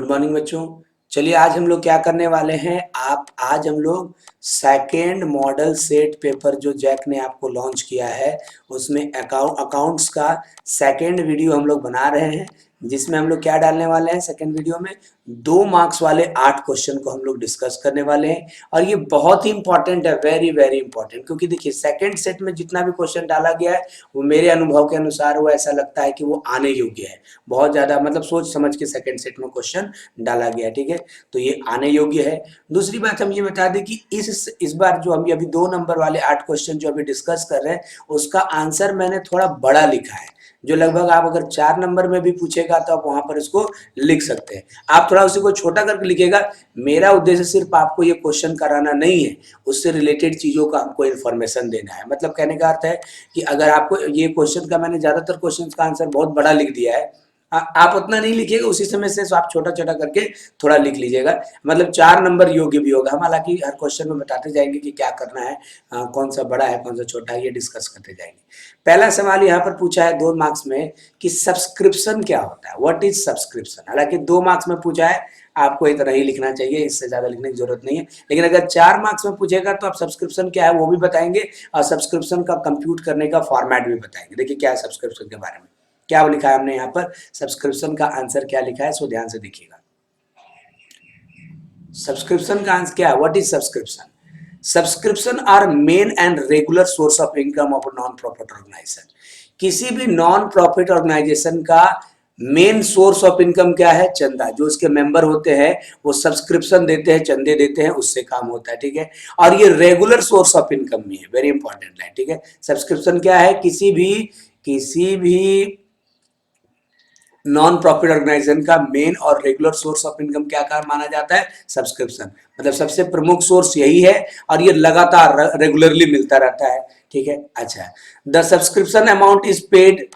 Good morning बच्चों। चलिए आज हम लोग क्या करने वाले हैं, आज हम लोग सेकेंड मॉडल सेट पेपर जो जैक ने आपको लॉन्च किया है उसमें अकाउंट्स का सेकेंड वीडियो हम लोग बना रहे हैं, जिसमें हम लोग क्या डालने वाले हैं। सेकेंड वीडियो में 2 मार्क्स वाले 8 क्वेश्चन को हम लोग डिस्कस करने वाले हैं और ये बहुत ही इंपॉर्टेंट है, वेरी वेरी इंपॉर्टेंट। क्योंकि देखिए सेकेंड सेट में जितना भी क्वेश्चन डाला गया है वो मेरे अनुभव के अनुसार वो ऐसा लगता है कि वो आने योग्य है। बहुत ज़्यादा मतलब सोच समझ के सेकेंड सेट में क्वेश्चन डाला गया, ठीक है, तो ये आने योग्य है। दूसरी बात हम ये बता दें कि इस बार जो हम अभी 2 नंबर वाले 8 क्वेश्चन जो अभी डिस्कस कर रहे हैं उसका आंसर मैंने थोड़ा बड़ा लिखा है, जो लगभग आप अगर 4 नंबर में भी पूछेगा तो आप वहां पर इसको लिख सकते हैं। आप थोड़ा उसी को छोटा करके लिखिएगा। मेरा उद्देश्य सिर्फ आपको ये क्वेश्चन कराना नहीं है, उससे रिलेटेड चीजों का हमको इन्फॉर्मेशन देना है। मतलब कहने का अर्थ है कि अगर आपको ये क्वेश्चन का, मैंने ज्यादातर क्वेश्चन का आंसर बहुत बड़ा लिख दिया है, आप उतना नहीं लिखिएगा, उसी समय से आप छोटा छोटा करके थोड़ा लिख लीजिएगा। मतलब 4 नंबर योग्य भी होगा। हम हालांकि हर क्वेश्चन में बताते जाएंगे कि क्या करना है, कौन सा बड़ा है कौन सा छोटा है, ये डिस्कस करते जाएंगे। पहला सवाल यहाँ पर पूछा है 2 मार्क्स में कि सब्सक्रिप्शन क्या होता है, व्हाट इज सब्सक्रिप्शन। हालांकि 2 मार्क्स में पूछा है, आपको इतना ही लिखना चाहिए, इससे ज्यादा लिखने की जरूरत नहीं है। लेकिन अगर 4 मार्क्स में पूछेगा तो आप सब्सक्रिप्शन क्या है वो भी बताएंगे और सब्सक्रिप्शन का कंप्यूट करने का फॉर्मेट भी बताएंगे। देखिए क्या है सब्सक्रिप्शन के बारे में, क्या लिखा है हमने यहाँ पर। सब्सक्रिप्शन का आंसर क्या लिखा है, सो ध्यान से देखिएगा। सब्सक्रिप्शन का आंसर क्या है, what is subscription. Subscription are main and regular source of income of non profit organisation. किसी भी नॉन प्रॉफिट ऑर्गेनाइजेशन का मेन सोर्स ऑफ इनकम क्या है, चंदा। जो उसके मेंबर होते हैं वो सब्सक्रिप्शन देते हैं, चंदे देते हैं, उससे काम होता है, ठीक है। और ये रेगुलर सोर्स ऑफ इनकम भी है, वेरी इंपॉर्टेंट है, ठीक है। सब्सक्रिप्शन क्या है, किसी भी नॉन प्रॉफिट ऑर्गेनाइजेशन का मेन और रेगुलर सोर्स ऑफ इनकम क्या का माना जाता है, सब्सक्रिप्शन। मतलब सबसे प्रमुख सोर्स यही है और ये लगातार रेगुलरली मिलता रहता है, ठीक है। अच्छा, the subscription amount is paid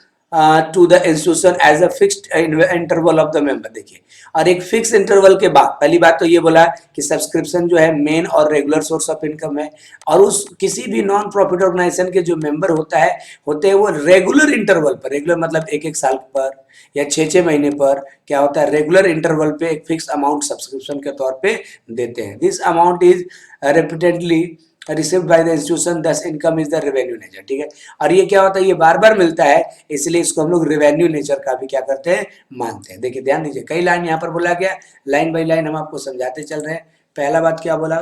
to the institution as a fixed interval of the member. देखिए, और एक फिक्स इंटरवल के बाद, पहली बात तो ये बोला कि सब्सक्रिप्शन जो है मेन और रेगुलर सोर्स ऑफ इनकम है, और उस किसी भी नॉन प्रॉफिट ऑर्गेनाइजेशन के जो मेंबर होते हैं वो रेगुलर इंटरवल पर, रेगुलर मतलब एक साल पर या 6 महीने पर क्या होता है, रेगुलर इंटरवल पे एक फिक्स अमाउंट सब्सक्रिप्शन के तौर पे देते हैं। This amount is repeatedly received by the institution, this income is the revenue nature, ठीक है। और ये क्या होता है, ये बार बार मिलता है, इसलिए इसको हम लोग रेवेन्यू नेचर का भी क्या करते हैं, मानते हैं। देखिए ध्यान दीजिए, कई लाइन यहाँ पर बोला गया, लाइन बाई लाइन हम आपको समझाते चल रहे हैं। पहला बात क्या बोला,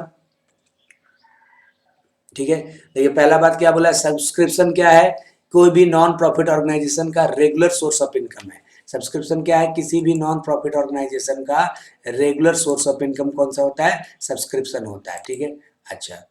ठीक है। देखिए पहला बात क्या बोला, सब्सक्रिप्शन क्या है, कोई भी नॉन प्रॉफिट ऑर्गेनाइजेशन का रेगुलर सोर्स ऑफ इनकम है। सब्सक्रिप्शन क्या है, किसी भी नॉन प्रॉफिट ऑर्गेनाइजेशन का रेगुलर सोर्स ऑफ इनकम कौन सा होता है, सब्सक्रिप्शन होता है, ठीक है। अच्छा,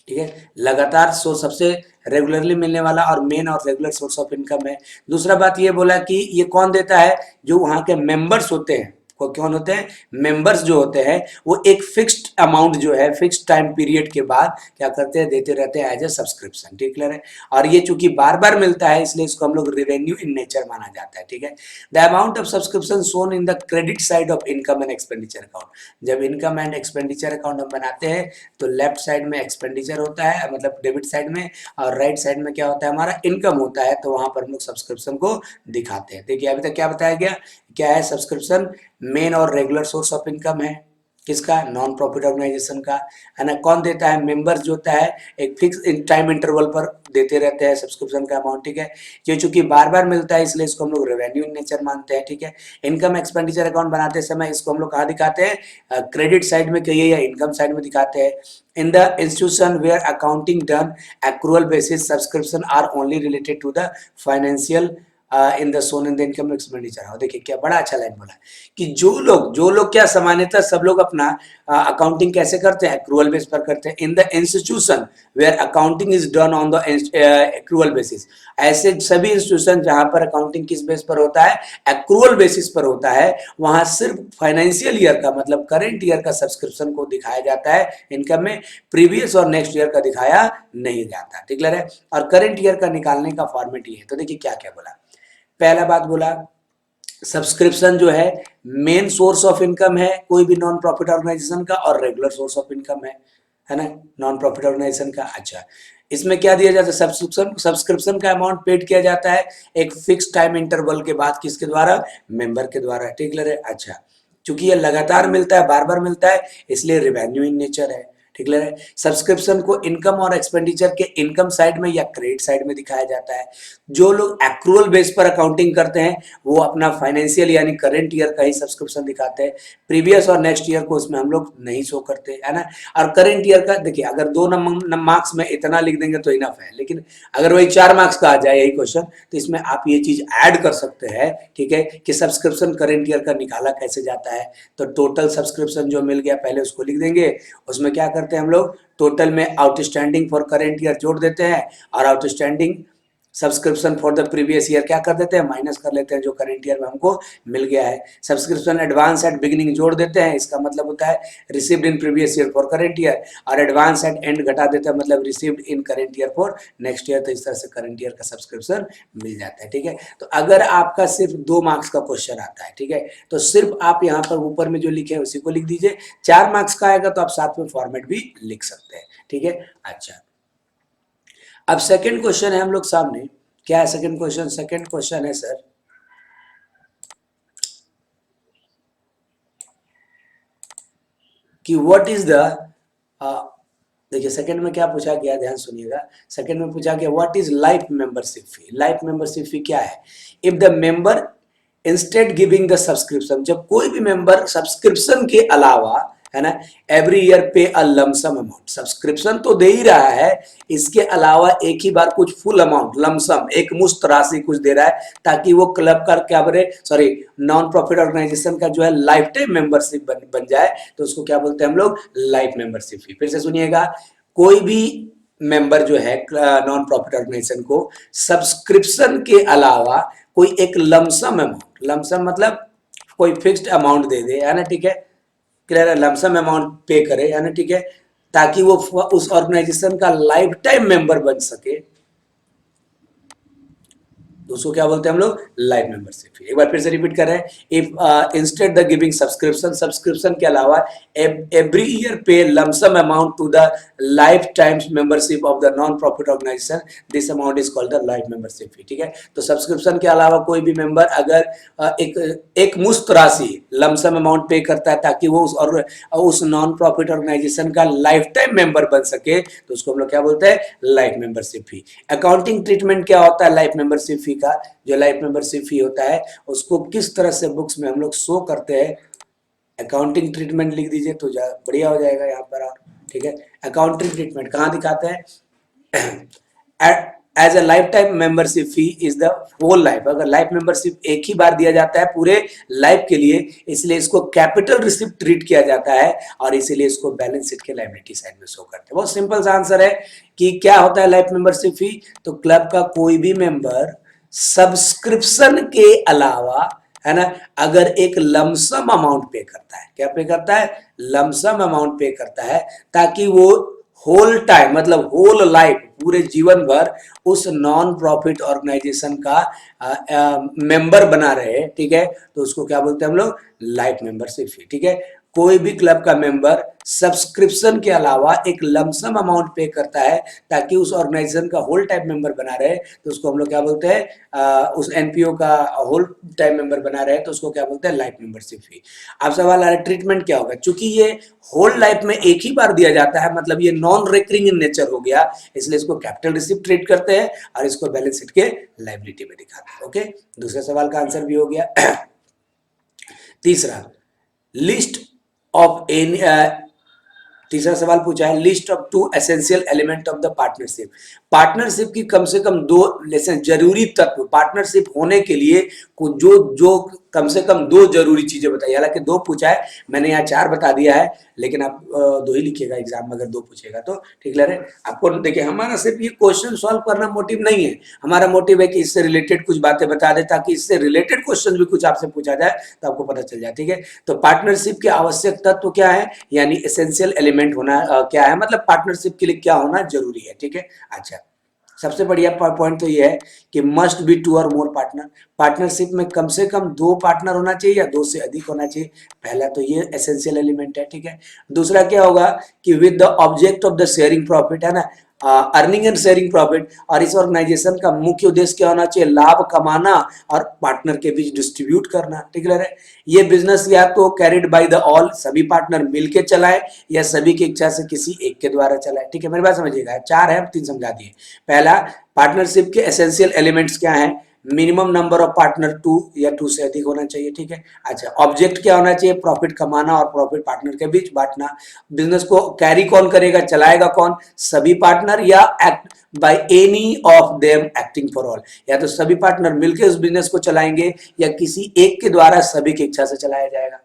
ठीक है, लगातार सबसे रेगुलरली मिलने वाला और मेन और रेगुलर सोर्स ऑफ इनकम है। दूसरा बात ये बोला कि ये कौन देता है, जो वहां के मेंबर्स होते हैं। कौन होते हैं, मेंबर्स जो होते हैं वो एक फिक्स्ड अमाउंट जो है फिक्स्ड टाइम पीरियड के बाद क्या करते हैं, देते रहते हैं एज ए सब्सक्रिप्शन, ठीक है। और ये चूंकि बार बार मिलता है इसलिए इसको हम लोग रेवेन्यू इन नेचर माना जाता है, ठीक है। The amount of subscription shown in the credit side of income and expenditure account. जब इनकम एंड एक्सपेंडिचर अकाउंट हम बनाते हैं तो लेफ्ट साइड में एक्सपेंडिचर होता है, मतलब डेबिट साइड में, और राइट साइड में क्या होता है, हमारा इनकम होता है। तो वहां पर हम लोग सब्सक्रिप्शन को दिखाते हैं। देखिए अभी तक क्या बताया गया, क्या है सब्सक्रिप्शन, मेन और रेगुलर सोर्स ऑफ इनकम है, किसका, नॉन प्रॉफिट ऑर्गेनाइजेशन का, है ना। कौन देता है, मेंबर जो होता है एक फिक्स टाइम इंटरवल पर देते रहते हैं सब्सक्रिप्शन का अमाउंट, ठीक है। ये चूंकि बार बार मिलता है इसलिए इसको हम लोग रेवेन्यू इन नेचर मानते हैं, ठीक है। इनकम एक्सपेंडिचर अकाउंट बनाते समय इसको हम लोग कहाँ दिखाते हैं, क्रेडिट साइड में कहिए या इनकम साइड में दिखाते हैं। In the institution where accounting done accrual basis, subscription are only related to the financial in the shown in the income expenditure. देखिए क्या बड़ा अच्छा लाइन बोला कि जो लोग क्या सामान्यतः सब लोग अपना अकाउंटिंग कैसे करते हैं, एक्रूअल बेस पर करते हैं। In the institution where accounting is done on the accrual basis. ऐसे सभी इंस्टीट्यूशन जहां पर अकाउंटिंग किस बेस पर होता है, एक्रूअल बेसिस पर होता है, वहां सिर्फ फाइनेंशियल ईयर का मतलब करंट ईयर का सब्सक्रिप्शन को दिखाया जाता है इनकम में, प्रीवियस और नेक्स्ट ईयर का दिखाया नहीं जाता, ठीक है। और करंट ईयर का निकालने का फॉर्मेट ये है। तो देखिए क्या क्या बोला, पहला बात बोला सब्सक्रिप्शन जो है मेन सोर्स ऑफ इनकम है कोई भी नॉन प्रॉफिट ऑर्गेनाइजेशन का, और रेगुलर सोर्स ऑफ इनकम है ना, नॉन प्रॉफिट ऑर्गेनाइजेशन का। अच्छा, इसमें क्या दिया जाता है, सब्सक्रिप्शन, सब्सक्रिप्शन का अमाउंट पेड किया जाता है एक फिक्स टाइम इंटरवल के बाद, किसके द्वारा, मेंबर के द्वारा, ठीक है। अच्छा, चूंकि ये लगातार मिलता है, बार बार मिलता है, इसलिए रिवेन्यू इन नेचर है, ठीक है। सब्सक्रिप्शन को इनकम और एक्सपेंडिचर के इनकम साइड में या क्रेडिट साइड में दिखाया जाता है। जो लोग एक्रूअल बेस पर अकाउंटिंग करते हैं वो अपना फाइनेंशियल यानी करंट ईयर का ही सब्सक्रिप्शन दिखाते हैं, प्रीवियस और नेक्स्ट ईयर को उसमें हम लोग नहीं शो करते, है ना। और करंट ईयर का देखिए, अगर 2 मार्क्स में इतना लिख देंगे तो इनफ है, लेकिन अगर वही 4 मार्क्स का आ जाए यही क्वेश्चन, तो इसमें आप ये चीज ऐड कर सकते हैं, ठीक है, कि सब्सक्रिप्शन करंट ईयर का निकाला कैसे जाता है। तो टोटल सब्सक्रिप्शन जो मिल गया पहले उसको लिख देंगे, उसमें क्या करते हैं हम लोग, टोटल में आउटस्टैंडिंग फॉर करंट ईयर जोड़ देते हैं, और outstanding subscription for the previous year क्या कर देते हैं, माइनस कर लेते हैं जो करंट ईयर में हमको मिल गया है। सब्सक्रिप्शन एडवांस एट बिगिनिंग जोड़ देते हैं, इसका मतलब होता है received in previous year for current year, और एडवांस एट एंड घटा देते हैं, मतलब received in current year for next year. तो इस तरह से करंट ईयर का सब्सक्रिप्शन मिल जाता है, ठीक है। तो अगर आपका सिर्फ 2 मार्क्स का क्वेश्चन आता है, ठीक है, तो सिर्फ आप यहाँ पर ऊपर में जो लिखे हैं उसी को लिख दीजिए। 4 मार्क्स का आएगा तो आप साथ में फॉर्मेट भी लिख सकते हैं, ठीक है। अच्छा, अब सेकंड क्वेश्चन है हम लोग सामने, क्या है सेकंड क्वेश्चन, सेकंड क्वेश्चन है सर कि व्हाट इज द, देखिए सेकंड में क्या पूछा गया, ध्यान सुनिएगा। सेकंड में पूछा गया what is life membership fee. Life membership फी क्या है, if the member instead giving the subscription, जब कोई भी मेंबर सब्सक्रिप्शन के अलावा, है ना, एवरी ईयर पे अ लमसम अमाउंट, सब्सक्रिप्शन तो दे ही रहा है, इसके अलावा एक ही बार कुछ फुल अमाउंट, लमसम, एक मुश्त राशि कुछ दे रहा है, ताकि वो क्लब का क्या बने, सॉरी, नॉन प्रॉफिट ऑर्गेनाइजेशन का जो है लाइफ टाइम मेंबरशिप बन जाए, तो उसको क्या बोलते हैं हम लोग, लाइफ मेंबरशिप फी। फिर से सुनिएगा, कोई भी मेंबर जो है नॉन प्रॉफिट ऑर्गेनाइजेशन को सब्सक्रिप्शन के अलावा कोई एक लमसम अमाउंट, लमसम मतलब कोई फिक्स्ड अमाउंट दे दे, है ना, ठीक है, क्लियर है, लमसम अमाउंट पे करे, है ना, ठीक है, ताकि वो उस ऑर्गेनाइजेशन का लाइफ टाइम मेंबर बन सके, तो उसको क्या बोलते हैं हम लोग, लाइफ मेंबरशिप। एक बार फिर से रिपीट कर रहे हैं, if instead the giving subscription, subscription के अलावा every year pay lump sum amount to the life time membership of the non profit organisation, this amount is called the life membership fee, ठीक है। तो सब्सक्रिप्शन के अलावा कोई भी मेंबर अगर एक मुश्त राशि लमसम अमाउंट पे करता है ताकि वो उस नॉन प्रॉफिट ऑर्गेनाइजेशन का लाइफ टाइम मेंबर बन सके, तो उसको हम लोग क्या बोलते हैं, लाइफ मेंबरशिप फी। अकाउंटिंग ट्रीटमेंट क्या होता है लाइफ मेंबरशिप फी का, जो लाइफ मेंबरशिप फी होता है उसको किस तरह से बुक्स में हम लोग शो करते हैं, अकाउंटिंग ट्रीटमेंट लिख दीजिए तो बढ़िया हो जाएगा यहाँ पर, और ठीक है, अकाउंटिंग ट्रीटमेंट कहाँ दिखाते हैं, as a life time membership fee is the whole life, अगर लाइफ मेंबरशिप एक ही बार दिया जाता है पूरे लाइफ के लिए, इसलिए इसको कैपिटल रिसिप्ट ट्रीट किया जाता है, और इसीलिए इसको बैलेंस शीट के लायबिलिटी साइड में शो करते हैं। बहुत सिंपल सा आंसर है कि क्या होता है लाइफ मेंबरशिप फी, तो क्लब का कोई भी मेंबर सब्सक्रिप्शन के अलावा, है ना, अगर एक लमसम अमाउंट पे करता है, क्या पे करता है, लमसम अमाउंट पे करता है, ताकि वो होल टाइम मतलब होल लाइफ, पूरे जीवन भर उस नॉन प्रॉफिट ऑर्गेनाइजेशन का मेंबर बना रहे, ठीक है, तो उसको क्या बोलते हैं हम लोग, लाइफ मेंबरशिप फी, ठीक है। कोई भी क्लब का मेंबर सब्सक्रिप्शन के अलावा एक लमसम अमाउंट पे करता है ताकि उस ऑर्गेनाइजेशन का होल टाइम मेंबर बना रहे, तो उसको हम लोग क्या बोलते हैं, उस एनपीओ का होल टाइम मेंबर बना रहे, तो उसको क्या बोलते हैं, लाइफ मेंबरशिप फी। अब सवाल आ रहा है ट्रीटमेंट क्या होगा, चूंकि ये होल लाइफ में एक ही बार दिया जाता है, मतलब ये नॉन रिकरिंग इन नेचर हो गया, इसलिए इसको कैपिटल रिसिप्ट ट्रीट करते हैं और इसको बैलेंस शीट के लायबिलिटी में दिखाते हैं। ओके, दूसरे सवाल का आंसर भी हो गया। तीसरा, लिस्ट ऑफ एनी, तीसरा सवाल पूछा है, list of 2 essential element of the partnership. Partnership की कम से कम 2 लेसन जरूरी तत्व, पार्टनरशिप होने के लिए जो जो कम से कम 2 जरूरी चीजें बताइए, हालांकि 2 पूछा है, मैंने यहाँ 4 बता दिया है, लेकिन आप 2 ही लिखिएगा एग्जाम में अगर 2 पूछेगा तो, ठीक है। आपको देखिए, हमारा सिर्फ ये क्वेश्चन सॉल्व करना मोटिव नहीं है, हमारा मोटिव है कि इससे रिलेटेड कुछ बातें बता दे, ताकि इससे रिलेटेड क्वेश्चन भी कुछ आपसे पूछा जाए तो आपको पता चल जाए, ठीक है। तो पार्टनरशिप के आवश्यक तत्व क्या है, यानी एसेंशियल एलिमेंट होना क्या है, मतलब पार्टनरशिप के लिए क्या होना जरूरी है, ठीक है। अच्छा, सबसे बढ़िया पॉइंट तो ये है कि मस्ट बी 2 और मोर पार्टनर, पार्टनरशिप में कम से कम 2 पार्टनर होना चाहिए या 2 से अधिक होना चाहिए, पहला तो ये एसेंशियल एलिमेंट है, ठीक है। दूसरा क्या होगा कि with the object of the sharing profit, है ना, अर्निंग एंड शेयरिंग प्रॉफिट। और इस ऑर्गेनाइजेशन का मुख्य उद्देश्य क्या होना चाहिए, लाभ कमाना और पार्टनर के बीच डिस्ट्रीब्यूट करना। ठीक है, ये बिजनेस या तो कैरिड बाय द ऑल, सभी पार्टनर मिलके चलाए, या सभी की इच्छा से किसी एक के द्वारा चलाए। ठीक है, मेरी बात समझिएगा, चार है, तीन समझा दिए। पहला, पार्टनरशिप के एसेंशियल एलिमेंट्स क्या है, मिनिमम नंबर ऑफ पार्टनर 2 या 2 से अधिक होना चाहिए। ठीक है, अच्छा, ऑब्जेक्ट क्या होना चाहिए, प्रॉफिट कमाना और प्रॉफिट पार्टनर के बीच बांटना। बिजनेस को कैरी कौन करेगा, चलाएगा कौन, सभी पार्टनर या act by any of them acting for all, या तो सभी पार्टनर मिलकर उस बिजनेस को चलाएंगे या किसी एक के द्वारा सभी की इच्छा से चलाया जाएगा।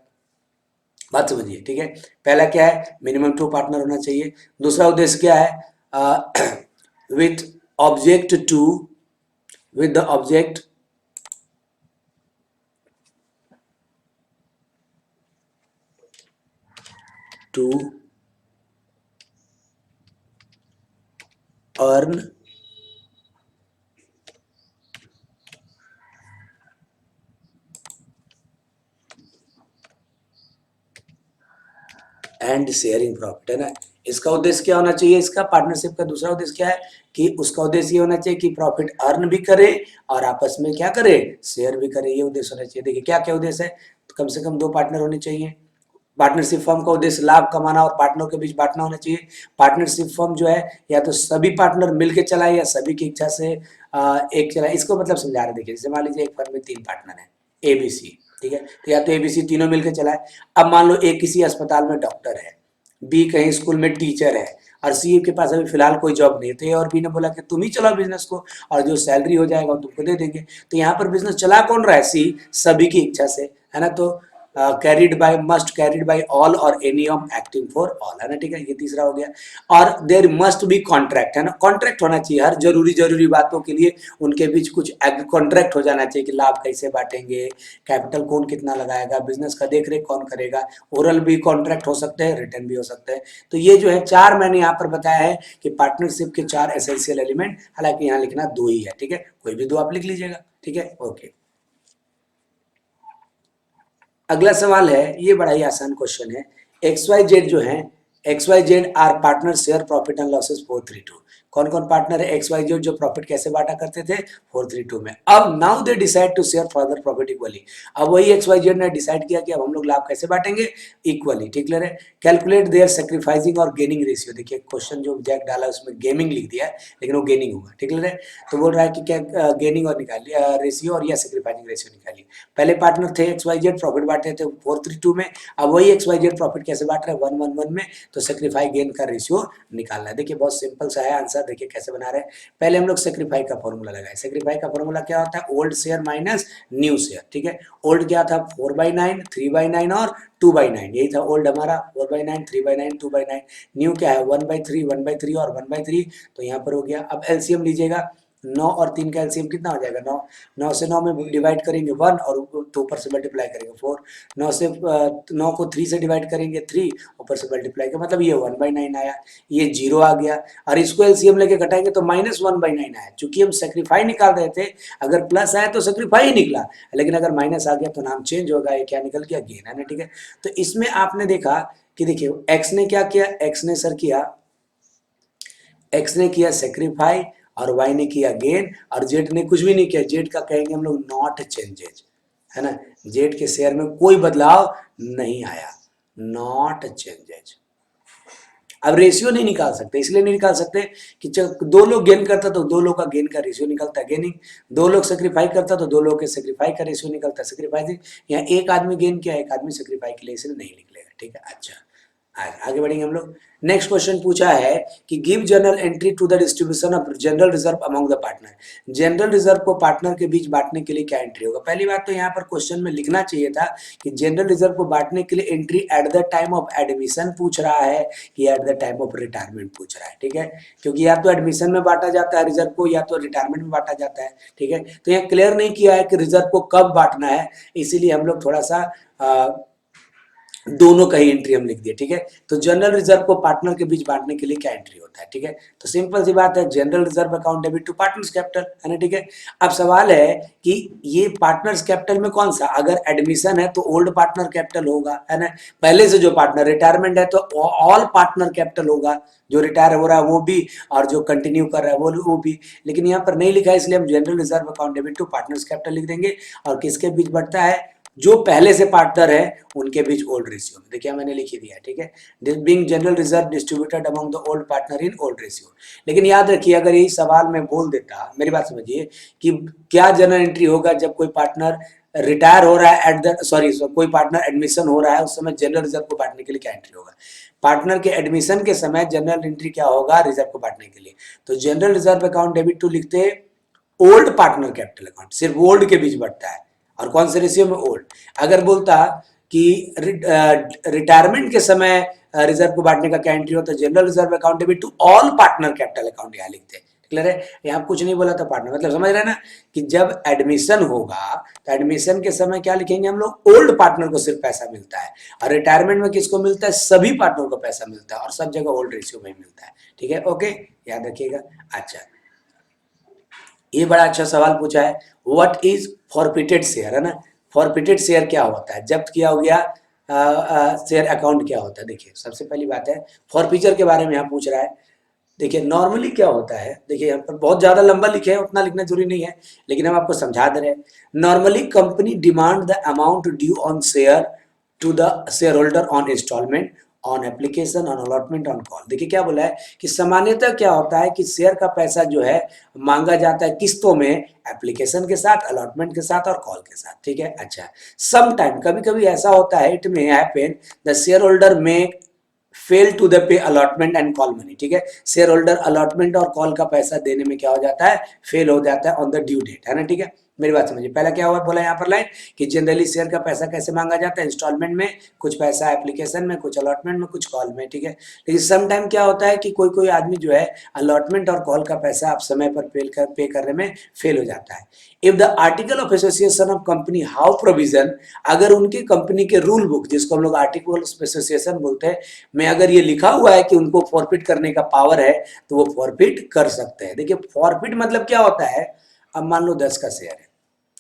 बात समझिए। ठीक है, पहला क्या है, मिनिमम 2 पार्टनर होना चाहिए। दूसरा उद्देश्य क्या है, with object to, with the object to earn and sharing profit, है ना। इसका उद्देश्य क्या होना चाहिए, इसका पार्टनरशिप का दूसरा उद्देश्य क्या है कि उसका उद्देश्य ये होना चाहिए कि प्रॉफिट अर्न भी करे और आपस में क्या करे, शेयर भी करे, ये उद्देश्य होना चाहिए। देखिए क्या क्या उद्देश्य है, तो कम से कम 2 पार्टनर होने चाहिए। पार्टनर्शिप फर्म का उद्देश्य लाभ कमाना और पार्टनरों के बीच बांटना होना चाहिए। पार्टनरशिप फर्म जो है या तो सभी पार्टनर मिलकर चलाए या सभी की इच्छा से एक चलाए। इसको मतलब समझा रहे, देखिए जैसे मान लीजिए एक फर्म में 3 पार्टनर है, ABC। ठीक है, तो या तो ABC तीनों मिलकर चलाए। अब मान लो ए किसी अस्पताल में डॉक्टर है, बी कहीं स्कूल में टीचर है, और सी के पास अभी फिलहाल कोई जॉब नहीं है, तो ए और बी ने बोला कि तुम ही चलाओ बिजनेस को और जो सैलरी हो जाएगा वो तुमको दे देंगे। तो यहाँ पर बिजनेस चला कौन रहा है, सी, सभी की इच्छा से, है ना। तो carried by, must carried by all or any of acting for all, है ना। ठीक है, ये तीसरा हो गया। और देयर मस्ट बी कॉन्ट्रैक्ट, है ना, कॉन्ट्रैक्ट होना चाहिए हर जरूरी बातों के लिए, उनके बीच कुछ कॉन्ट्रैक्ट हो जाना चाहिए कि लाभ कैसे बांटेंगे, कैपिटल कौन कितना लगाएगा, बिजनेस का देख रेख कौन करेगा। ओरल भी कॉन्ट्रैक्ट हो सकते हैं, रिटर्न भी हो सकते हैं। तो ये जो है 4 मैंने यहाँ पर बताया है कि पार्टनरशिप के 4 एसेंशियल एलिमेंट, हालांकि यहाँ लिखना 2 ही है। ठीक है, कोई भी 2 आप लिख लीजिएगा। ठीक है, ओके। अगला सवाल है, ये बड़ा ही आसान क्वेश्चन है। XYZ जो है, XYZ are partner share profit and losses 432। कौन कौन पार्टनर है XYZ जो प्रॉफिट कैसे बांटा करते थे 432 में। अब now they decide to share further profit equally. अब वही XYZ ने डिसाइड किया कि अब हम लोग लाभ कैसे बांटेंगे, इक्वली। ठीक है, कैलकुलेट देयर सेक्रीफाइसिंग और गेनिंग रेशियो। देखिए क्वेश्चन जो जैक डाला उसमें गेमिंग लिख दिया है, लेकिन वो गेनिंग होगा। ठीक है, तो बोल रहा है कि क्या गेनिंग और निकालिए रेशियो और या सेक्रीफाइसिंग रेशियो निकालिए। पहले पार्टनर थे XYZ, प्रॉफिट बांटे थे 432 में। अब वही XYZ प्रॉफिट कैसे बांट रहे हैं 111 में, तो सेक्रीफाई गेन का रेशियो निकालना है। देखिए बहुत सिंपल सा है आंसर, देखिए कैसे बना रहे हैं। पहले हम लोग सेक्रीफाई का फॉर्मूला लगाए। सेक्रीफाई का फॉर्मूला क्या होता है, old share minus new share. ठीक है, ओल्ड क्या था 4/9, 3/9 और 2/9, यही था ओल्ड हमारा, 4/9, 3/9, 2/9। न्यू क्या है 1/3, 1/3 और 1/3, तो यहाँ पर हो गया। अब एलसीएम लीजिएगा, 9 और 3 का एलसीएम कितना हो जाएगा, 9, 9 से 9 में डिवाइड करेंगे 1 और तो ऊपर से मल्टीप्लाई करेंगे 4, 9 से 9 को 3 से डिवाइड करेंगे 3, ऊपर से मल्टीप्लाई का मतलब ये 1/9 आया, ये 0 आ गया। और इसको एलसीएम लेके घटाएंगे तो -1/9 आया। चूंकि हम सेक्रीफाई निकाल रहे थे, अगर प्लस आया तो सेक्रीफाई ही निकला, लेकिन अगर माइनस आ गया तो नाम चेंज होगा, ये क्या निकल गया, गेन, है ना। ठीक है, तो इसमें आपने देखा कि देखिए एक्स ने क्या किया, एक्स ने सर किया, एक्स ने किया सेक्रीफाई और वाई ने किया गेन, और जेड ने कुछ भी नहीं किया। जेड का कहेंगे हम लोग नॉट चेंजेज, है ना। जेड के शेयर में कोई बदलाव नहीं आया, नॉट चेंजेज। अब रेशियो नहीं निकाल सकते, इसलिए नहीं निकाल सकते कि 2 लोग गेन करता तो 2 लोग का गेन का रेशियो निकलता है गेनिंग, 2 लोग सेक्रीफाई करता तो 2 लोग के सेक्रीफाई का रेशियो निकलता है सेक्रीफाइसिंग। यहाँ एक आदमी गेन किया, एक आदमी सेक्रीफाई के लिए, इसलिए नहीं निकलेगा। ठीक है, अच्छा आगे बढ़ेंगे हम लोग। नेक्स्ट क्वेश्चन पूछा है कि give general entry to the distribution of general reserve among the partner. General reserve को पार्टनर के बीच बांटने के लिए क्या एंट्री होगा। पहली बात तो यहाँ पर क्वेश्चन में लिखना चाहिए था कि जनरल रिजर्व को बांटने के लिए entry at the time of admission पूछ रहा है कि at the time of retirement पूछ रहा है। ठीक है, क्योंकि या तो एडमिशन में बांटा जाता है रिजर्व को, या तो रिटायरमेंट में बांटा जाता है। ठीक है, तो यहाँ क्लियर नहीं किया है कि रिजर्व को कब बांटना है, इसीलिए हम लोग थोड़ा सा दोनों का ही एंट्री हम लिख दिए, ठीक है। तो जनरल रिजर्व को पार्टनर के बीच बांटने के लिए क्या एंट्री होता है, ठीक है। तो सिंपल सी बात है, general reserve account debit to partners capital, है ना, ठीक है। अब सवाल है कि ये पार्टनर्स कैपिटल में कौन सा, अगर एडमिशन है तो ओल्ड पार्टनर कैपिटल होगा, है ना, पहले से जो पार्टनर, रिटायरमेंट है तो ऑल पार्टनर कैपिटल होगा, जो रिटायर हो रहा है वो भी और जो कंटिन्यू कर रहा है वो भी। लेकिन यहाँ पर नहीं लिखा है, इसलिए हम general reserve account debit to partners capital लिख देंगे। और किसके बीच बढ़ता है, जो पहले से पार्टनर है उनके बीच ओल्ड रेशियो में, देखिए मैंने लिख ही दिया, ठीक है। This being general reserve distributed among the old partner in old ratio. लेकिन याद रखिए, अगर यही सवाल में बोल देता, मेरी बात समझिए, कि क्या जनरल एंट्री होगा जब कोई पार्टनर रिटायर हो रहा है, एट द सॉरी कोई पार्टनर एडमिशन हो रहा है, उस समय जनरल रिजर्व को बांटने के लिए क्या एंट्री होगा। पार्टनर के एडमिशन के समय जनरल एंट्री क्या होगा, रिजर्व को बांटने के लिए। तो general reserve account debit to लिखते ओल्ड पार्टनर कैपिटल अकाउंट, सिर्फ ओल्ड के बीच बढ़ता है, और कौन से रेशियो में, ओल्ड। अगर बोलता कि रिटायरमेंट के समय रिजर्व को बांटने का क्या एंट्री होता है, general reserve account debit to all partner capital account, यहाँ लिखते हैं, क्लियर है। यहाँ कुछ नहीं बोला था पार्टनर, मतलब समझ रहे हैं ना, कि जब एडमिशन होगा तो एडमिशन के समय क्या लिखेंगे हम लोग, ओल्ड पार्टनर को सिर्फ पैसा मिलता है, और रिटायरमेंट में किसको मिलता है, सभी पार्टनर को पैसा मिलता है, और सब जगह ओल्ड रेशियो में मिलता है, ठीक है, ओके, याद रखिएगा। अच्छा, ये बड़ा अच्छा सवाल पूछा है, व्हाट इज फॉरफिटेड शेयर, है ना। फॉरफिटेड शेयर क्या होता है, जब्त किया हो गया शेयर अकाउंट क्या होता है। देखिए सबसे पहली बात है, फॉरफीचर के बारे में यहाँ पूछ रहा है। देखिए नॉर्मली क्या होता है, देखिए यहाँ पर बहुत ज्यादा लंबा लिखे हैं, उतना लिखना जरूरी नहीं है, लेकिन हम आपको समझा दे रहे हैं। Normally company demand the amount due on share to the share holder on instalment, on application, on allotment, on call. देखिए क्या बोला है कि सामान्यतः क्या होता है कि शेयर का पैसा जो है मांगा जाता है किस्तों में, एप्लीकेशन के साथ, अलॉटमेंट के साथ और कॉल के साथ, ठीक है। अच्छा, सम टाइम कभी कभी ऐसा होता है, it may happen the share holder में fail to the pay allotment and call money, ठीक है। शेयर होल्डर अलॉटमेंट और कॉल का पैसा देने में क्या हो जाता है, फेल हो जाता है ऑन द ड्यू डेट, है ना, ठीक है। मेरी बात समझिए, पहला क्या हुआ बोला यहाँ पर लाइन, कि जनरली शेयर का पैसा कैसे मांगा जाता है, इंस्टॉलमेंट में, कुछ पैसा एप्लीकेशन में, कुछ अलॉटमेंट में, कुछ कॉल में, ठीक है। लेकिन सम टाइम क्या होता है कि कोई कोई आदमी जो है अलॉटमेंट और कॉल का पैसा आप समय पर पे करने में फेल हो जाता है। If the article of association of company how provision, अगर उनकी कंपनी के रूल बुक, जिसको हम लोग आर्टिकल ऑफ एसोसिएशन बोलते हैं, में अगर ये लिखा हुआ है कि उनको फॉरफिट करने का पावर है, तो वो फॉरफिट कर सकते हैं। देखिए फॉरफिट मतलब क्या होता है, अब मान लो 10 का शेयर है,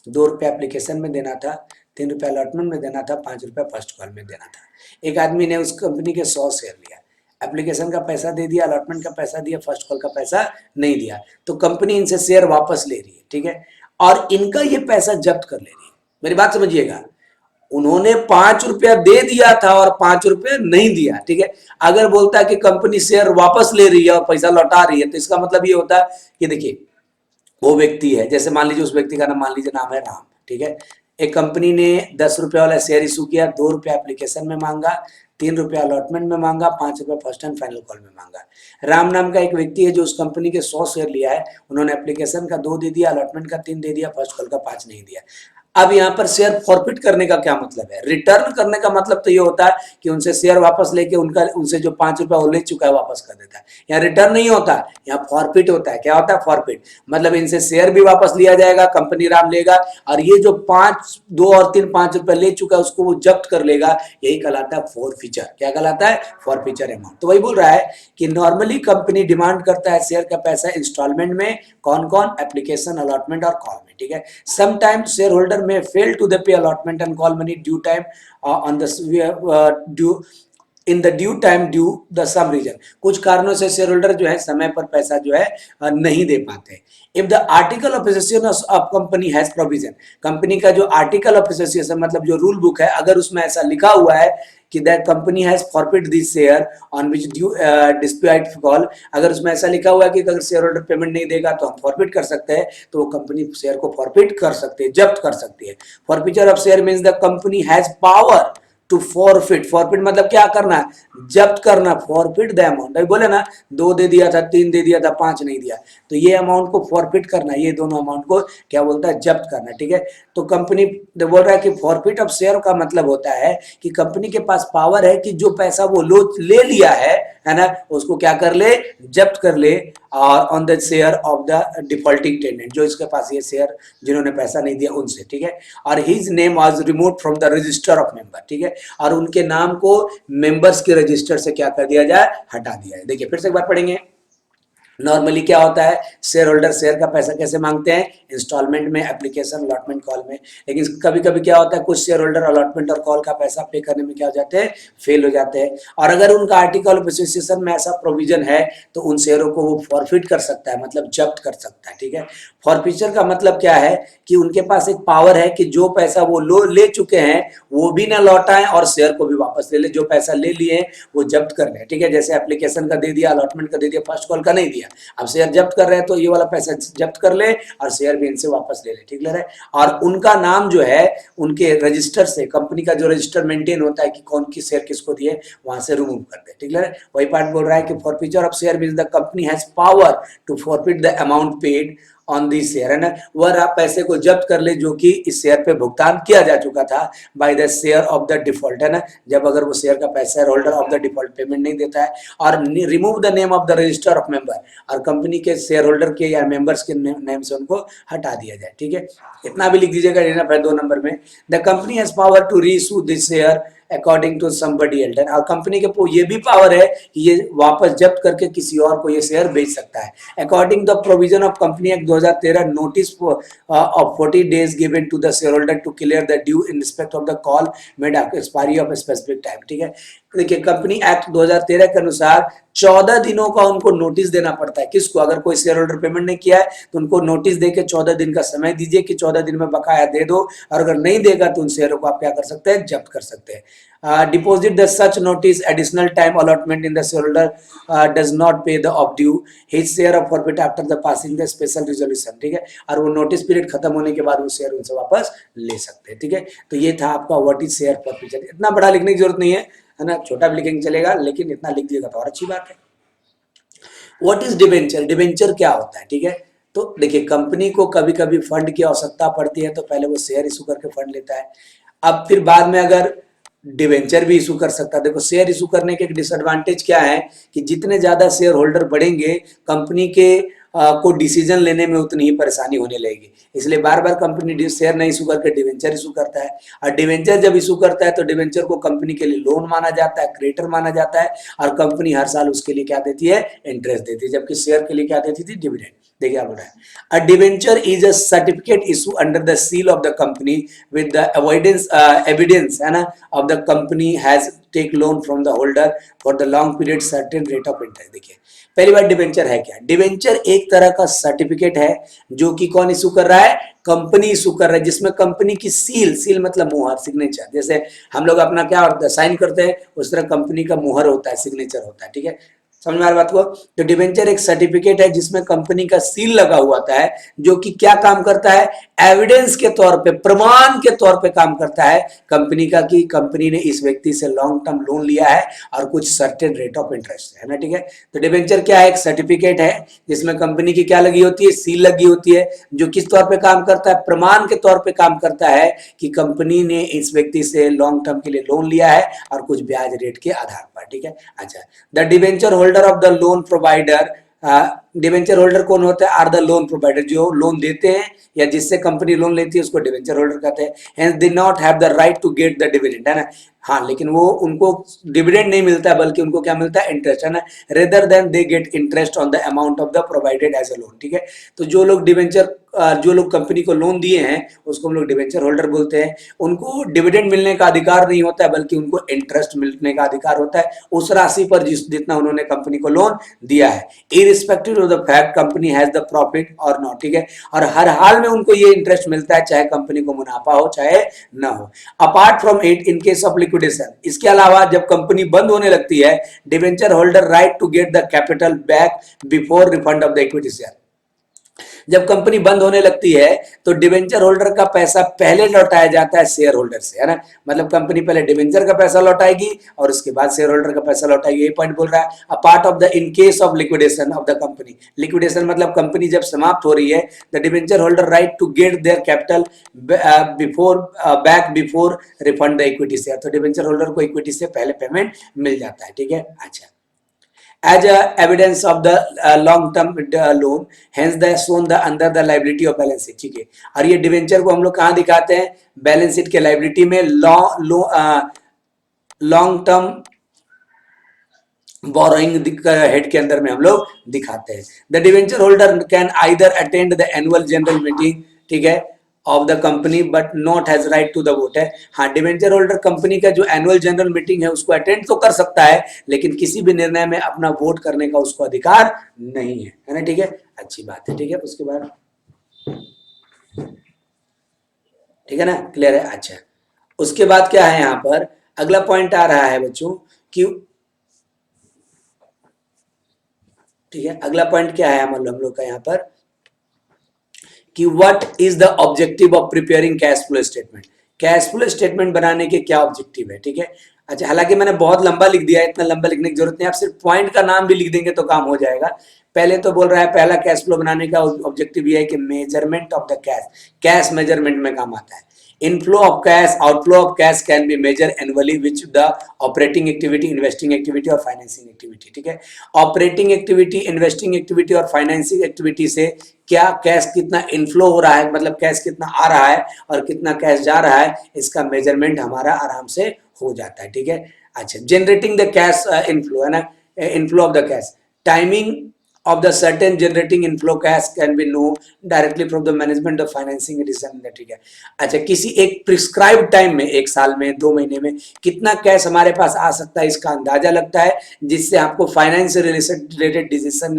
2 रुपये एप्लीकेशन में देना था, 3 रुपये अलॉटमेंट में देना था, 5 रुपये फर्स्ट कॉल में देना था। एक आदमी ने उस कंपनी के 100 शेयर लिया, एप्लीकेशन का पैसा दे दिया, अलॉटमेंट का पैसा दिया, फर्स्ट कॉल का पैसा नहीं दिया, तो कंपनी इनसे शेयर वापस ले रही है, ठीक है, और इनका ये पैसा जब्त कर ले रही है। मेरी बात समझिएगा, उन्होंने 5 रुपया दे दिया था और 5 रुपये नहीं दिया, ठीक है। अगर बोलता है कि कंपनी शेयर वापस ले रही है और पैसा लौटा रही है, तो इसका मतलब ये होता है कि देखिए वो व्यक्ति है, जैसे मान लीजिए उस व्यक्ति का नाम, मान लीजिए नाम है राम, ठीक है। एक कंपनी ने 10 रुपये वाला शेयर इशू किया, 2 रुपये एप्लीकेशन में मांगा, 3 रुपये अलॉटमेंट में मांगा, 5 रुपये फर्स्ट एंड फाइनल कॉल में मांगा। राम नाम का एक व्यक्ति है जो उस कंपनी के 100 शेयर लिया है, उन्होंने एप्लीकेशन का 2 दे दिया, अलॉटमेंट का 3 दे दिया, फर्स्ट कॉल का 5 नहीं दिया। अब यहाँ पर शेयर फॉरफिट करने का क्या मतलब है, रिटर्न करने का मतलब तो ये होता है कि उनसे शेयर वापस लेके उनका, उनसे जो 5 रुपया वो ले चुका है वापस कर देता है। यहाँ रिटर्न नहीं होता, यहाँ फॉरफिट होता है। क्या होता है फॉरफिट, मतलब इनसे शेयर भी वापस लिया जाएगा, कंपनी राम लेगा, और ये जो 5, 2 और 3, 5 रुपए ले चुका है उसको वो जब्त कर लेगा, यही कहलाता है फॉरफीचर। क्या कहलाता है, फॉरफीचर अमाउंट। तो वही बोल रहा है कि नॉर्मली कंपनी डिमांड करता है शेयर का पैसा इंस्टॉलमेंट में, कौन कौन, एप्लीकेशन, अलॉटमेंट और कॉल में, ठीक है। समटाइम्स शेयर होल्डर में fail to the pay allotment and call money due time on the due in the due time due the some reason, कुछ कारणों से शेयर होल्डर जो है समय पर पैसा जो है नहीं दे पाते। If the article of association of company has provision, company का जो आर्टिकल ऑफ एसोसिएशन मतलब जो रूल बुक है, अगर उसमें ऐसा लिखा हुआ है कि that company has forfeit this share on which due dispute call, अगर उसमें ऐसा लिखा हुआ है कि अगर शेयर होल्डर पेमेंट नहीं देगा तो हम फॉरफिट कर सकते हैं, तो वो कंपनी शेयर को फॉरफिट कर सकती है, जब्त कर सकती है। Forfeiture of share means the company has power to forfeit, forfeit मतलब क्या करना, जब्त करना, फॉरफिट द अमाउंट। अभी बोले ना 2 दे दिया था, 3 दे दिया था, 5 नहीं दिया, तो ये अमाउंट को फॉरफिट करना, ये दोनों अमाउंट को क्या बोलता है, जब्त करना, ठीक है। तो कंपनी बोल रहा है कि फॉरफिट ऑफ शेयर का मतलब होता है कि कंपनी के पास पावर है कि जो पैसा वो ले लिया है ना, उसको क्या कर ले, जब्त कर ले, और on the share of the defaulting tenant, जो इसके पास ये शेयर जिन्होंने पैसा नहीं दिया उनसे, ठीक है। और his name was removed from the register of member, ठीक है। और उनके नाम को मेंबर्स के रजिस्टर से क्या कर दिया जाए, हटा दिया जाए। देखिए फिर से एक बार पढ़ेंगे। नॉर्मली क्या होता है, शेयर होल्डर शेयर का पैसा कैसे मांगते हैं, इंस्टॉलमेंट में, एप्लीकेशन, अलॉटमेंट, कॉल में। लेकिन कभी कभी क्या होता है, कुछ शेयर होल्डर अलॉटमेंट और कॉल का पैसा पे करने में क्या हो जाते हैं, फेल हो जाते हैं। और अगर उनका आर्टिकल ऑफ एसोसिएशन में ऐसा प्रोविजन है तो उन शेयरों को वो फॉरफिट कर सकता है, मतलब जब्त कर सकता है। ठीक है, फॉरफिचर का मतलब क्या है कि उनके पास एक पावर है कि जो पैसा वो ले चुके हैं वो भी ना लौटाएं और शेयर को भी वापस ले ले, जो पैसा ले लिए वो जब्त कर ले। ठीक है, जैसे एप्लीकेशन का दे दिया, अलॉटमेंट का दे दिया, फर्स्ट कॉल का नहीं दिया, अब शेयर जब्त कर रहे हैं तो ये वाला पैसा जब्त कर ले और शेयर भी इनसे वापस ले ले। ठीक ले रहे, और उनका नाम जो है उनके रजिस्टर से, कंपनी का जो रजिस्टर मेंटेन होता है कि कौन किस शेयर किसको दिए, वहां से रिमूव कर दे। ठीक ले रहे, वही पार्ट बोल रहा है कि forfeiture of share means the company has power to forfeit the amount paid on the share, है ना, वह पैसे को जब्त कर ले जो कि इस शेयर पे भुगतान किया जा चुका था by the share of the default, है ना, जब अगर वो शेयर का पैसा share holder of the default payment नहीं देता है। और remove the name of the register of member, और कंपनी के शेयर होल्डर के या मेंबर्स के नेम से उनको हटा दिया जाए। ठीक है, इतना भी लिख दीजिएगा, इनफ है 2 नंबर में। The company has power to reissue this share according to somebody else, और कंपनी के ये भी पावर है कि ये वापस जब्त करके किसी और को ये शेयर बेच सकता है। According the provision of company act 2013, notice of 40 days given to the share holder to clear the due in respect of the call made after expiry of specific time. ठीक है, देखिए कंपनी एक्ट 2013 के अनुसार 14 दिनों का उनको notice देना पड़ता है। किसको, अगर कोई शेयर होल्डर पेमेंट नहीं किया है तो उनको नोटिस देके 14 दिन का समय दीजिए कि 14 दिन में बकाया दे दो, और अगर नहीं देगा तो उन शेयरों को आप क्या कर सकते हैं, जब्त कर सकते हैं। Deposit the such notice additional time allotment in the share holder does not pay the of due his share of forfeit after the passing the special resolution. ठीक है, और वो नोटिस पीरियड खत्म होने के बाद वो शेयर उनसे वापस ले सकते हैं। ठीक है, तो ये था आपका व्हाट इज शेयर फॉरफिचर। इतना बड़ा लिखने की जरूरत नहीं है ना, छोटा भी लिखेंगे चलेगा, लेकिन इतना लिख दिएगा तो और अच्छी बात है। व्हाट इज डिबेंचर, डिबेंचर क्या होता है। ठीक है, तो देखिए कंपनी को कभी कभी फंड की आवश्यकता पड़ती है तो पहले वो शेयर इशू करके फंड लेता है, अब फिर बाद में अगर डिवेंचर भी इशू कर सकता है। देखो शेयर इशू करने के एक डिसएडवांटेज क्या है कि जितने ज्यादा शेयर होल्डर बढ़ेंगे कंपनी के को डिसीजन लेने में उतनी ही परेशानी होने लगेगी, इसलिए बार बार कंपनी शेयर नहीं इशू करके डिवेंचर इशू करता है। और डिवेंचर जब इशू करता है तो डिवेंचर को कंपनी के लिए लोन माना जाता है, क्रेडिटर माना जाता है, और कंपनी हर साल उसके लिए क्या देती है, इंटरेस्ट देती है, जबकि शेयर के लिए क्या देती थी, डिविडेंड। देखिए आप बताएं, a debenture is a certificate issue under the seal of the company with the avoidance evidence, है ना, of the company has take loan from the holder for the long period certain rate of interest. देखिए पहली बार debenture है क्या, debenture एक तरह का certificate है जो कि कौन इशू कर रहा है, कंपनी इशू कर रहा है, जिसमें कंपनी की सील मतलब मुहर, सिग्नेचर, जैसे हम लोग अपना क्या साइन करते हैं उस तरह कंपनी का मुहर होता है, सिग्नेचर होता है। ठीक है, समझ में आ रही बात को। तो डिवेंचर एक सर्टिफिकेट है जिसमें कंपनी का सील लगा हुआ है, जो कि क्या काम करता है, एविडेंस के तौर पे, प्रमाण के तौर पे काम करता है कंपनी का कि कंपनी ने इस व्यक्ति से लॉन्ग टर्म लोन लिया है और कुछ सर्टेन रेट ऑफ इंटरेस्ट है ना। ठीक है, तो डिवेंचर क्या है, एक सर्टिफिकेट है जिसमें कंपनी की क्या लगी होती है, सील लगी होती है, जो किस तौर पे काम करता है, प्रमाण के तौर पे काम करता है कि कंपनी ने इस व्यक्ति से लॉन्ग टर्म के लिए लोन लिया है और कुछ ब्याज रेट के आधार पर। ठीक है, अच्छा, the debenture holder of the loan provider, debenture holder कौन होते हैं, आर द लोन प्रोवाइडर, जो लोन देते हैं या जिससे कंपनी लोन लेती है उसको डिवेंचर होल्डर कहते हैं। Hence they not have the right to get the dividend, है ना, हाँ, लेकिन वो उनको डिविडेंड नहीं मिलता है बल्कि उनको क्या मिलता है, इंटरेस्ट, है ना, rather than they get interest on the amount of the provided as a loan. ठीक है, तो जो लोग डिवेंचर जो लोग कंपनी को लोन दिए हैं उसको हम लोग डिवेंचर होल्डर बोलते हैं, उनको डिविडेंड मिलने का अधिकार नहीं होता है बल्कि उनको इंटरेस्ट मिलने का अधिकार होता है उस राशि पर जितना उन्होंने कंपनी को लोन दिया है, irrespective of the fact company has the profit और नॉट। ठीक है, और हर हाल में उनको ये इंटरेस्ट मिलता है चाहे कंपनी को मुनाफा हो चाहे ना हो। Apart from it in case of liquidation, इसके अलावा जब कंपनी बंद होने लगती है debenture holder right to get the capital back before refund of the equity share. जब कंपनी बंद होने लगती है तो डिवेंचर होल्डर का पैसा पहले लौटाया जाता है शेयर होल्डर से, है ना, मतलब कंपनी पहले डिवेंचर का पैसा लौटाएगी और उसके बाद शेयर होल्डर का पैसा लौटाएगी, ये पॉइंट बोल रहा है। A part of the in case of liquidation of the company, liquidation मतलब कंपनी जब समाप्त हो रही है, the debenture holder right to get their capital before back before refund the equity share, तो डिवेंचर होल्डर को इक्विटी से पहले पेमेंट मिल जाता है। ठीक है, अच्छा, as a evidence of the long term loan, hence they shown the under the liability of balance sheet। ठीक है, और ये डिवेंचर को हम लोग कहाँ दिखाते हैं, बैलेंस शीट के लाइबिलिटी में लॉन्ग टर्म बोरोइंग हेड के अंदर में हम लोग दिखाते हैं। The debenture holder can either attend the annual general meeting, ठीक है, of the company but not has right to the vote है। हाँ, डिवेंचर होल्डर कंपनी का जो एनुअल जनरल मीटिंग है उसको अटेंड तो कर सकता है, लेकिन किसी भी निर्णय में अपना वोट करने का उसको अधिकार नहीं है ना, ठीक है, अच्छी बात है, ठीक है। उसके बाद ठीक है ना, क्लियर है, अच्छा। उसके बाद क्या है यहाँ पर अगला पॉइंट आ रहा है बच्चों कि ठीक है, अगला पॉइंट क्या है हम लोग का यहाँ पर कि what is the objective of preparing cash flow statement. Cash flow statement बनाने के क्या ऑब्जेक्टिव है, ठीक है। अच्छा, हालांकि मैंने बहुत लंबा लिख दिया है, इतना लंबा लिखने की जरूरत नहीं, आप सिर्फ पॉइंट का नाम भी लिख देंगे तो काम हो जाएगा। पहले तो बोल रहा है पहला कैश फ्लो बनाने का ऑब्जेक्टिव ये है कि measurement of the cash, cash measurement में काम आता है। Inflow of cash, outflow of cash can be measured annually which the operating activity, investing activity और financing activity, ठीक है। ऑपरेटिंग एक्टिविटी, इन्वेस्टिंग एक्टिविटी और फाइनेंसिंग एक्टिविटी से क्या कैश कितना इनफ्लो हो रहा है, मतलब कैश कितना आ रहा है और कितना कैश जा रहा है, इसका मेजरमेंट हमारा आराम से हो जाता है, ठीक है। अच्छा, जनरेटिंग द कैश इनफ्लो है ना, inflow of the cash, timing of the certain generating inflow cash can be known directly from the management of financing decision, ठीक है। अच्छा, किसी एक प्रिस्क्राइब टाइम में, एक साल में, 2 महीने में कितना कैश हमारे पास आ सकता है इसका अंदाजा लगता है, जिससे आपको फाइनेंस से रिलेटेड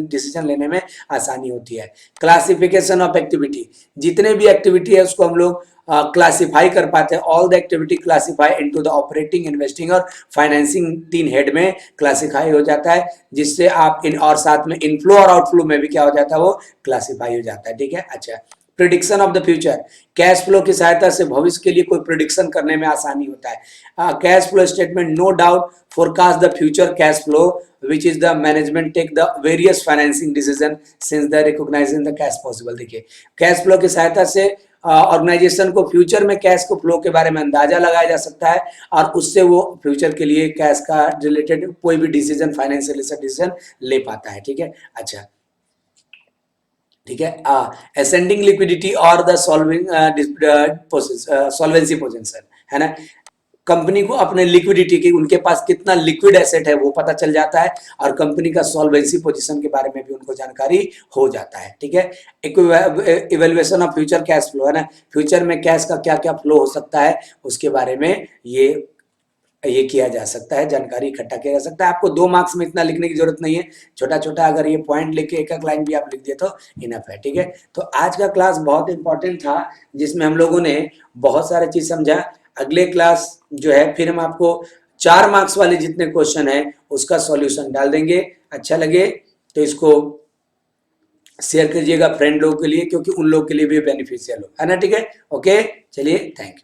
डिसीजन लेने में आसानी होती है। क्लासिफिकेशन ऑफ एक्टिविटी, जितने भी एक्टिविटी है उसको हम लोग क्लासिफाई कर पाते हैं। All the activity classify into the operating, investing और फाइनेंसिंग, 3 हेड में क्लासिफाई हो जाता है, जिससे आप इन और साथ में इनफ्लो और आउटफ्लो में भी क्या हो जाता है, वो क्लासिफाई हो जाता है, ठीक है। अच्छा, prediction of the future, cash flow की सहायता से भविष्य के लिए कोई प्रिडिक्शन करने में आसानी होता है। Cash flow statement no doubt forecast the future cash flow which is the management take the various financing decision since they recognizing the cash possible। देखिए, कैश फ्लो की सहायता से ऑर्गेनाइजेशन को फ्यूचर में कैश को फ्लो के बारे में अंदाजा लगाया जा सकता है और उससे वो फ्यूचर के लिए कैश का रिलेटेड कोई भी डिसीजन, फाइनेंशियल डिसीजन ले पाता है, ठीक है। अच्छा, ठीक है, असेंडिंग लिक्विडिटी और द सॉल्विंग सॉल्वेंसी पोजीशन है ना, कंपनी को अपने लिक्विडिटी की, उनके पास कितना लिक्विड एसेट है वो पता चल जाता है और कंपनी का सॉल्वेंसी पोजीशन के बारे में भी उनको जानकारी हो जाता है, ठीक है। Evaluation of future cash flow है ना, फ्यूचर में कैश का क्या क्या फ्लो हो सकता है उसके बारे में ये किया जा सकता है, जानकारी इकट्ठा किया जा सकता है। आपको 2 मार्क्स में इतना लिखने की जरूरत नहीं है, छोटा छोटा अगर ये पॉइंट लिख के एक एक लाइन भी आप लिख दिए तो इनफ है, ठीक है। तो आज का क्लास बहुत इंपॉर्टेंट था, जिसमें हम लोगों ने बहुत सारे चीज समझा। अगले क्लास जो है फिर हम आपको 4 मार्क्स वाले जितने क्वेश्चन है उसका सॉल्यूशन डाल देंगे। अच्छा लगे तो इसको शेयर कीजिएगा फ्रेंड लोगों के लिए, क्योंकि उन लोगों के लिए भी बेनिफिशियल हो, है ना, ठीक है। ओके, चलिए, थैंक यू।